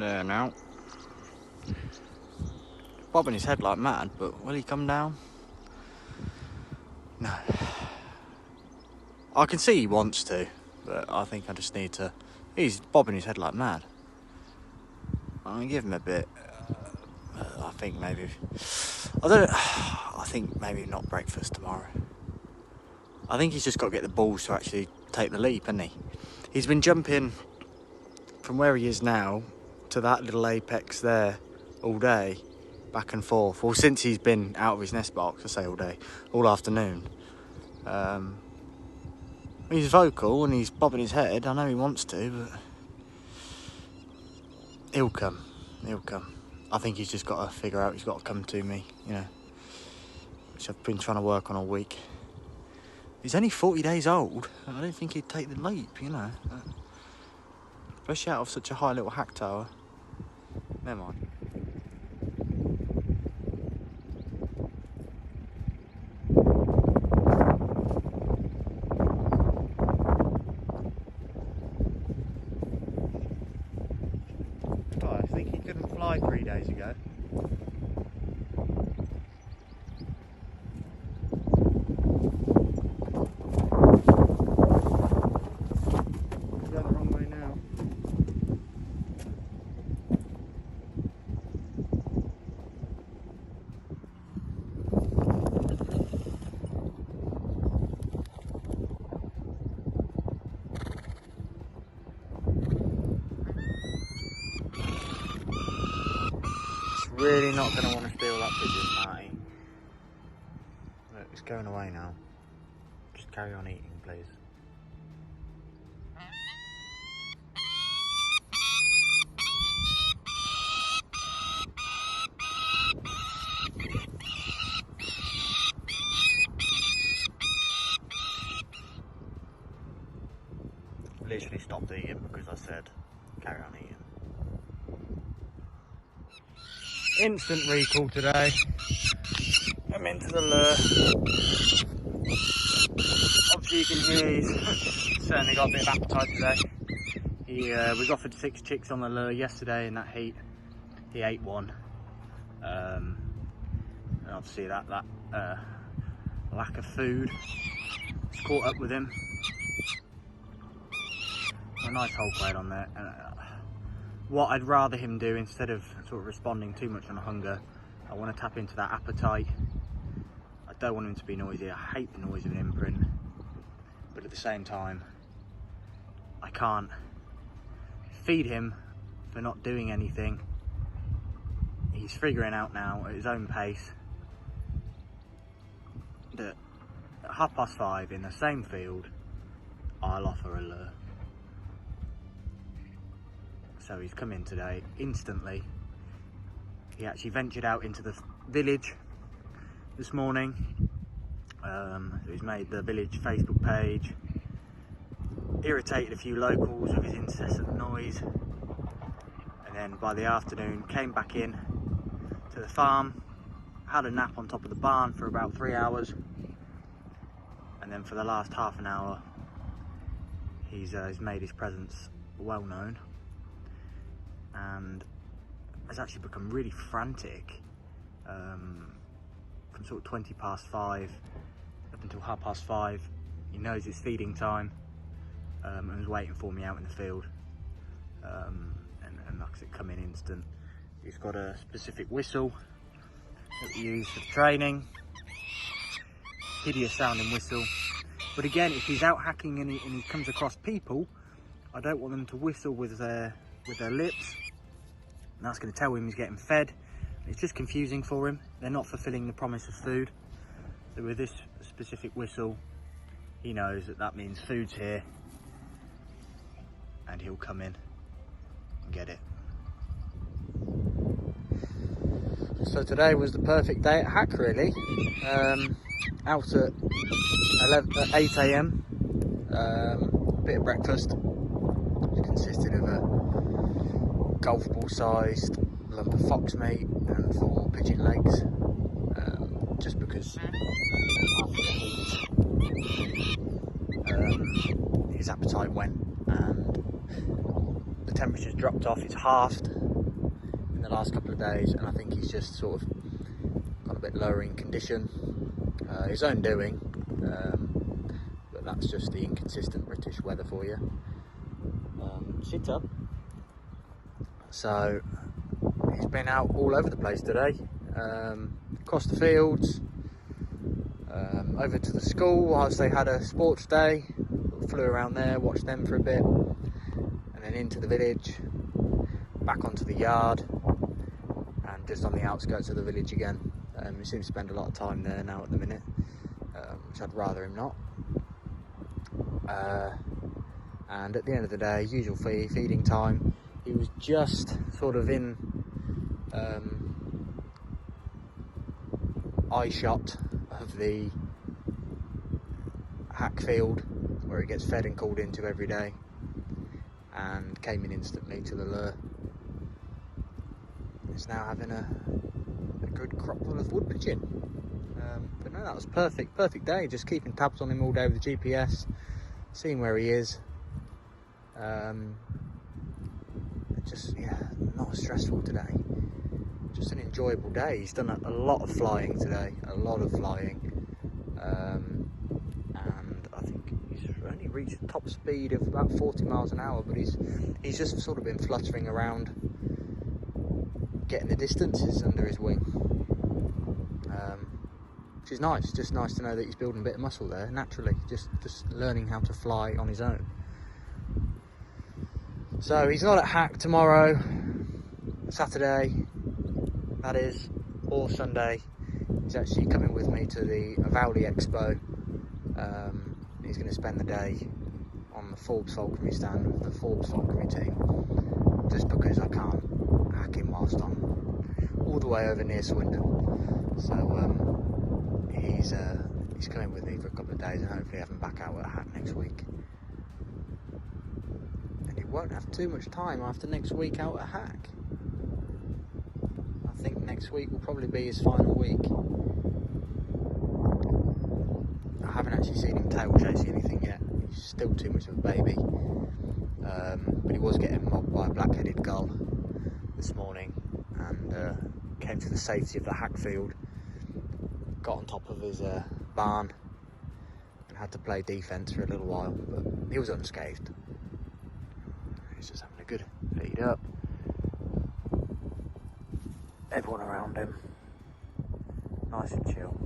there now. Bobbing his head like mad, but will he come down? No. I can see he wants to, but I think I just need to... He's bobbing his head like mad. I'm gonna give him a bit. I think maybe... I think maybe not breakfast tomorrow. I think he's just got to get the balls to actually take the leap, hasn't he? He's been jumping from where he is now to that little apex there all day, back and forth. Well, since he's been out of his nest box, I say all day, all afternoon. He's vocal and he's bobbing his head. I know he wants to, but he'll come. He'll come. I think he's just got to figure out he's got to come to me, you know, which I've been trying to work on all week. He's only 40 days old. I don't think he'd take the leap, you know. Especially out of such a high little hack tower. Never mind. I think he couldn't fly 3 days ago. Really not going to want to steal that pigeon, Marty. Look, it's going away now. Just carry on eating, please. Literally stopped eating because I said carry on eating. Instant recall today. I'm into the lure. Obviously you can hear he's certainly got a bit of appetite today. He was offered 6 chicks on the lure yesterday in that heat. He ate one. And obviously that lack of food has caught up with him. A nice whole plate on there. What I'd rather him do, instead of sort of responding too much on hunger, I want to tap into that appetite. I don't want him to be noisy. I hate the noise of an imprint, but at the same time I can't feed him for not doing anything. He's figuring out now at his own pace that at 5:30 in the same field I'll offer a lure. So he's come in today instantly. He actually ventured out into the village this morning. He's made the village Facebook page, irritated a few locals with his incessant noise, and then by the afternoon came back in to the farm, had a nap on top of the barn for about 3 hours, and then for the last half an hour he's made his presence well known. And has actually become really frantic from sort of 5:20 up until 5:30. He knows it's feeding time and was waiting for me out in the field. And like I said, come in instant. He's got a specific whistle that we use for training. Hideous sounding whistle. But again, if he's out hacking and he comes across people, I don't want them to whistle with their lips. And that's going to tell him he's getting fed. It's just confusing for him. They're not fulfilling the promise of food. So with this specific whistle, he knows that that means food's here, and he'll come in and get it. So today was the perfect day at hack, really. Out at 8 AM, bit of breakfast, which consisted of a golf ball sized lump of fox meat and 4 pigeon legs, just because his appetite went and the temperature's dropped off, it's halved, in the last couple of days, and I think he's just sort of got a bit lower in condition. His own doing, but that's just the inconsistent British weather for you. Sit up. So he's been out all over the place today, across the fields, over to the school whilst they had a sports day. Flew around there, watched them for a bit, and then into the village, back onto the yard, and just on the outskirts of the village again. He seems to spend a lot of time there now at the minute, which I'd rather him not. And at the end of the day, usual feeding time, he was just sort of in eye shot of the hack field where he gets fed and called into every day, and came in instantly to the lure. He's now having a good crop full of wood pigeon. But no, that was perfect day, just keeping tabs on him all day with the GPS, seeing where he is. Just, yeah, not stressful today, just an enjoyable day. He's done a lot of flying today, and I think he's only reached top speed of about 40 miles an hour, but he's just sort of been fluttering around, getting the distances under his wing, which is nice. Just nice to know that he's building a bit of muscle there naturally, just learning how to fly on his own. So he's not at Hack tomorrow, Saturday that is, or Sunday. He's actually coming with me to the Avowley Expo. He's going to spend the day on the Forbes Falconry stand with the Forbes Falconry team, just because I can't hack him whilst I'm all the way over near Swindon. So he's coming with me for a couple of days, and hopefully have him back out at Hack next week. Won't have too much time after next week out at Hack. I think next week will probably be his final week. I haven't actually seen him tail chasing anything yet. He's still too much of a baby. But he was getting mobbed by a black-headed gull this morning, and came to the safety of the Hack field, got on top of his barn, and had to play defence for a little while, but he was unscathed. He's just having a good feed up. Everyone around him, nice and chill.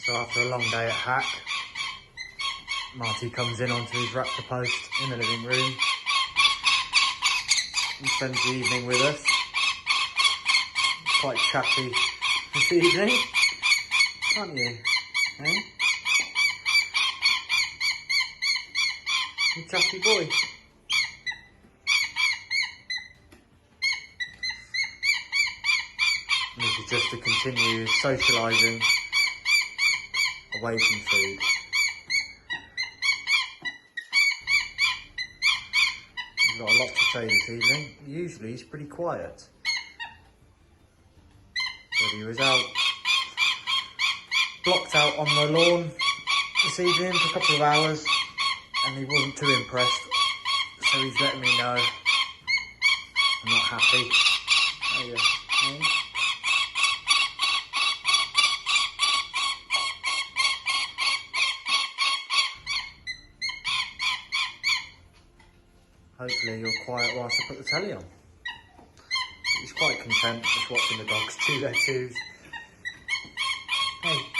So after a long day at Hack, Marty comes in onto his raptor post in the living room and spends the evening with us. Quite chatty this evening, aren't you? Eh? You chatty boy. And this is just to continue socialising away from food. He's got a lot to say this evening. Usually he's pretty quiet, but he was blocked out on the lawn this evening for a couple of hours, and he wasn't too impressed, so he's letting me know not happy. There you go. Hopefully you're quiet whilst I put the telly on. He's quite content just watching the dogs chew their chews. Hey.